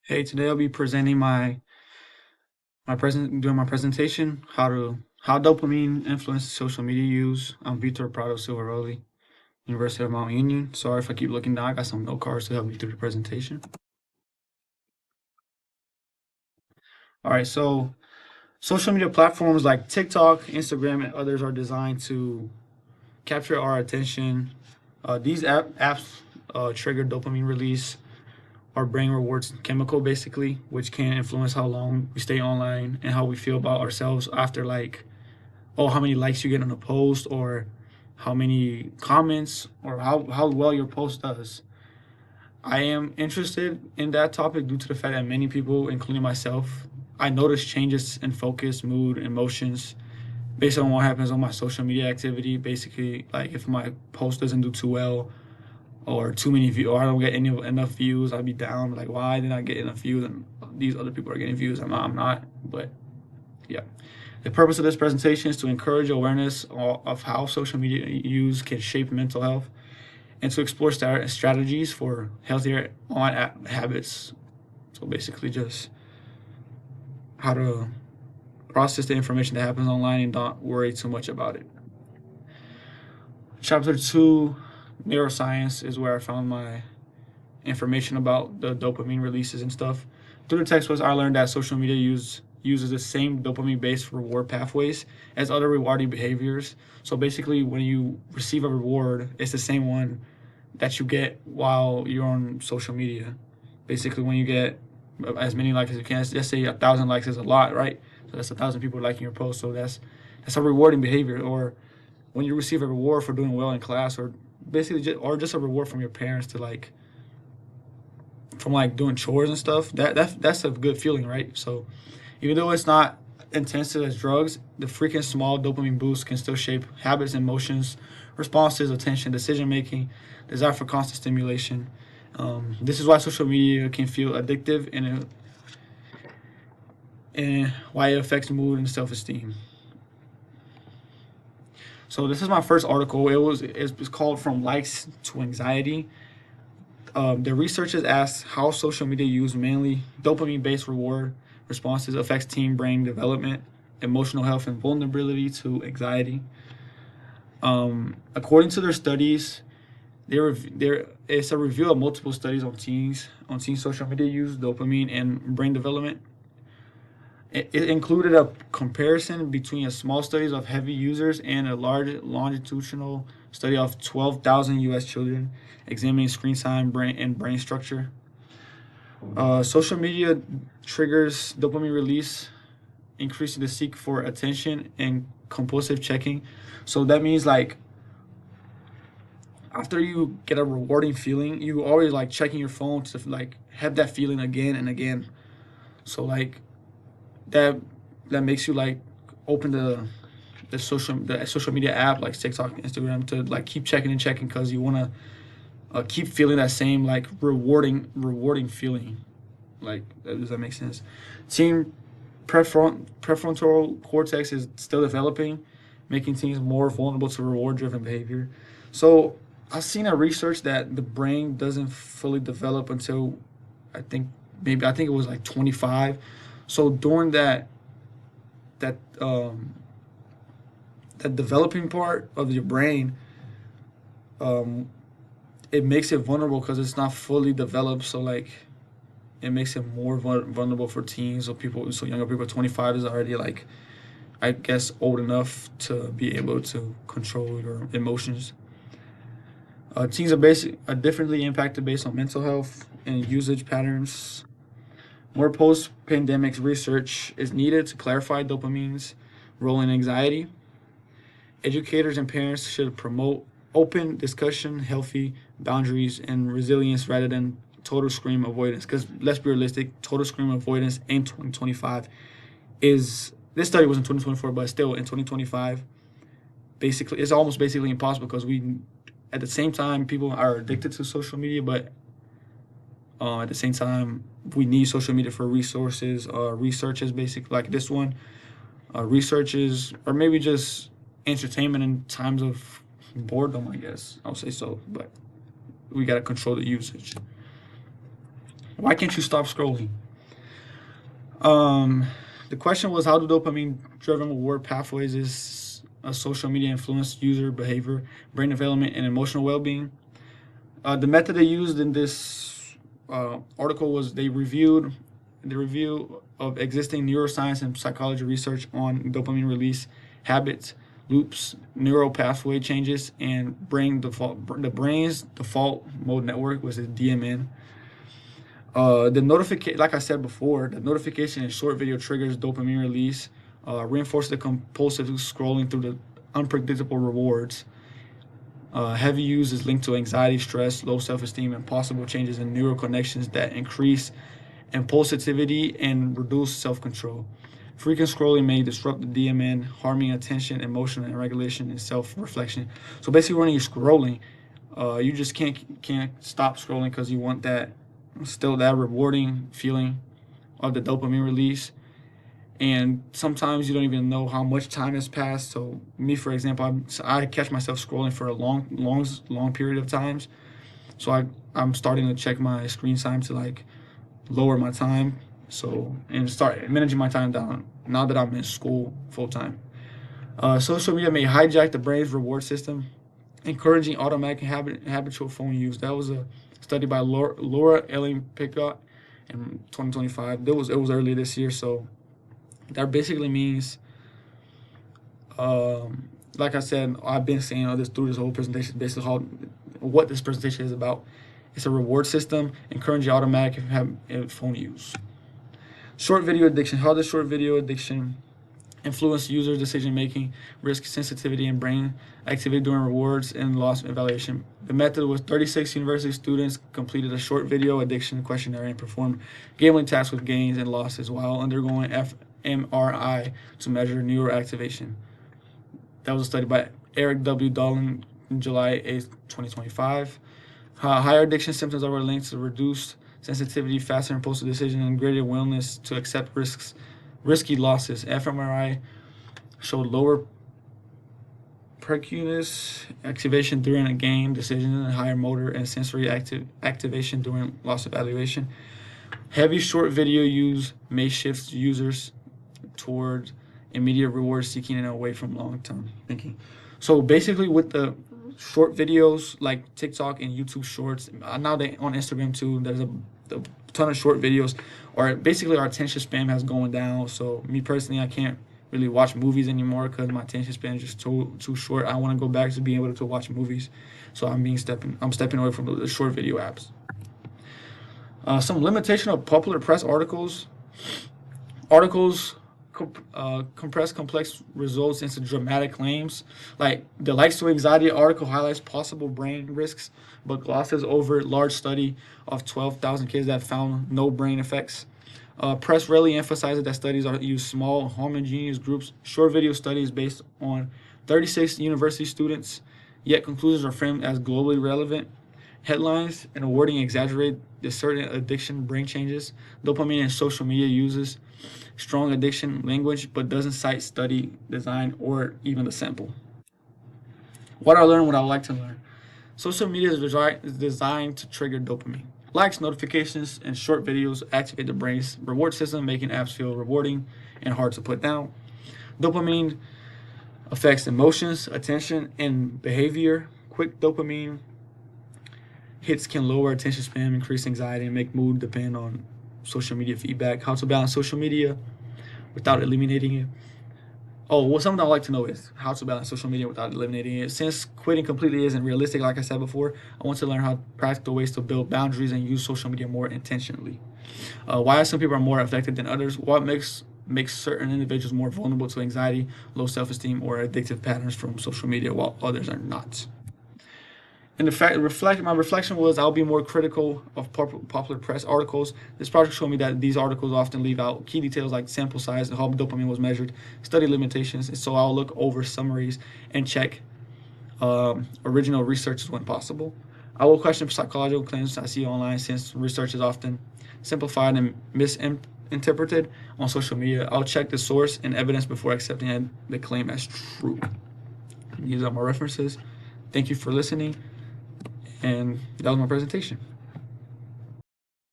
Hey, today I'll be presenting doing my presentation, how dopamine influences social media use. I'm Vitor Prado Silveroli, University of Mount Union. Sorry if I keep looking down. I got some note cards to help me through the presentation. All right, so social media platforms like TikTok, Instagram, and others are designed to capture our attention. These apps trigger dopamine release, our brain rewards chemical basically, which can influence how long we stay online and how we feel about ourselves after how many likes you get on a post or how many comments or how well your post does. I am interested in that topic due to the fact that many people, including myself, I notice changes in focus, mood, emotions based on what happens on my social media activity. Basically, like if my post doesn't do too well or too many views or I don't get enough views, I'd be down. Like, why did I get enough views and these other people are getting views? I'm not. But yeah. The purpose of this presentation is to encourage awareness of how social media use can shape mental health and to explore strategies for healthier online habits. So basically, just how to process the information that happens online and not worry too much about it. Chapter 2, neuroscience, is where I found my information about the dopamine releases and stuff. Through the textbooks, I learned that social media uses the same dopamine-based reward pathways as other rewarding behaviors. So basically, when you receive a reward, it's the same one that you get while you're on social media. Basically, when you get as many likes as you can, let's say 1,000 likes is a lot, right? So that's 1,000 people liking your post. So that's a rewarding behavior. Or when you receive a reward for doing well in class, or basically just a reward from your parents to from doing chores and stuff, that's a good feeling, right? So even though it's not intensive as drugs, the freaking small dopamine boost can still shape habits, emotions, responses, attention, decision making, desire for constant stimulation. This is why social media can feel addictive and why it affects mood and self esteem. So this is my first article. It's called From Likes to Anxiety. The researchers asked how social media use mainly dopamine-based reward responses affects teen brain development, emotional health, and vulnerability to anxiety. According to their studies, it's a review of multiple studies on teen social media use, dopamine, and brain development. It included a comparison between a small studies of heavy users and a large longitudinal study of 12,000 U.S. children examining screen time, brain structure. Social media triggers dopamine release, increasing the seek for attention and compulsive checking. So that means after you get a rewarding feeling, you always checking your phone to have that feeling again and again. So that that makes you open the social media app like TikTok, Instagram to keep checking and checking because you want to keep feeling that same rewarding feeling. Does that make sense? Teen prefrontal cortex is still developing, making teens more vulnerable to reward-driven behavior. So I've seen a research that the brain doesn't fully develop until I think I think it was 25. So during that that developing part of your brain, um, it makes it vulnerable because it's not fully developed. So it makes it more vulnerable for teens or people. So younger people, 25 is already I guess old enough to be able to control your emotions. Teens are differently impacted based on mental health and usage patterns. More post-pandemic research is needed to clarify dopamine's role in anxiety. Educators and parents should promote open discussion, healthy boundaries, and resilience rather than total screen avoidance. Because let's be realistic, total screen avoidance in 2025 is this study was in 2024, but still in 2025, basically it's almost basically impossible because we at the same time people are addicted to social media, but at the same time we need social media for resources, researches, basically like this one, researches, or maybe just entertainment in times of boredom. I guess I'll say so, but we gotta control the usage. Why can't you stop scrolling? Um, the question was, how do dopamine-driven reward pathways is social media influence user behavior, brain development, and emotional well-being? The method they used in this article was they reviewed the review of existing neuroscience and psychology research on dopamine release habits, loops, neural pathway changes, and the brain's default mode network was the DMN. The notification, like I said before, the notification and short video triggers dopamine release, reinforce the compulsive scrolling through the unpredictable rewards. Heavy use is linked to anxiety, stress, low self-esteem, and possible changes in neural connections that increase impulsivity and reduce self-control. Frequent scrolling may disrupt the DMN, harming attention, emotion, and regulation and self-reflection. So basically, when you're scrolling, you just can't stop scrolling because you want that rewarding feeling of the dopamine release. And sometimes you don't even know how much time has passed. So me, for example, I catch myself scrolling for a long period of times. So I'm starting to check my screen time to like lower my time. So and start managing my time down now that I'm in school full time. Social media may hijack the brain's reward system, encouraging automatic habitual phone use. That was a study by Laura Ellen Pickott in 2025. It was earlier this year. So that basically means, like I said, I've been saying all this through this whole presentation. Basically, what this presentation is about. It's a reward system, encouraging automatic phone use. Short video addiction. How does short video addiction influence user decision making, risk sensitivity, and brain activity during rewards and loss evaluation? The method was 36 university students completed a short video addiction questionnaire and performed gambling tasks with gains and losses while undergoing fMRI to measure neural activation. That was a study by Eric W. Dolan in July 8th, 2025. Higher addiction symptoms are linked to reduced sensitivity, faster impulsive decision, and greater willingness to accept risky losses. fMRI showed lower precuneus activation during a game decision and higher motor and sensory activation during loss evaluation. Heavy short video use may shift users toward immediate reward seeking and away from long-term thinking. So basically with the short videos like TikTok and YouTube Shorts, now they on Instagram too, there's a ton of short videos, or basically our attention span has going down. So me personally, I can't really watch movies anymore because my attention span is just too short. I want to go back to being able to watch movies. So I'm stepping away from the short video apps. Some limitation of popular press articles. Articles compress complex results into dramatic claims. Like the Likes to Anxiety article highlights possible brain risks, but glosses over large study of 12,000 kids that found no brain effects. Press rarely emphasizes that studies use small homogeneous groups. Short video studies based on 36 university students, yet conclusions are framed as globally relevant. Headlines and awarding exaggerate the certain addiction brain changes. Dopamine and social media uses strong addiction language, but doesn't cite study, design, or even the sample. What I learned, what I like to learn. Social media is designed to trigger dopamine. Likes, notifications, and short videos activate the brain's reward system, making apps feel rewarding and hard to put down. Dopamine affects emotions, attention, and behavior. Quick dopamine hits can lower attention span, increase anxiety, and make mood depend on social media feedback. How to balance social media without eliminating it. Oh, well, something I'd like to know is how to balance social media without eliminating it. Since quitting completely isn't realistic, like I said before, I want to learn how practical ways to build boundaries and use social media more intentionally. Why some people are more affected than others? What makes certain individuals more vulnerable to anxiety, low self-esteem, or addictive patterns from social media, while others are not? And my reflection was I'll be more critical of popular press articles. This project showed me that these articles often leave out key details like sample size, how dopamine was measured, study limitations. And so I'll look over summaries and check original research when possible. I will question psychological claims I see online since research is often simplified and misinterpreted on social media. I'll check the source and evidence before accepting the claim as true. These are my references. Thank you for listening. And that was my presentation.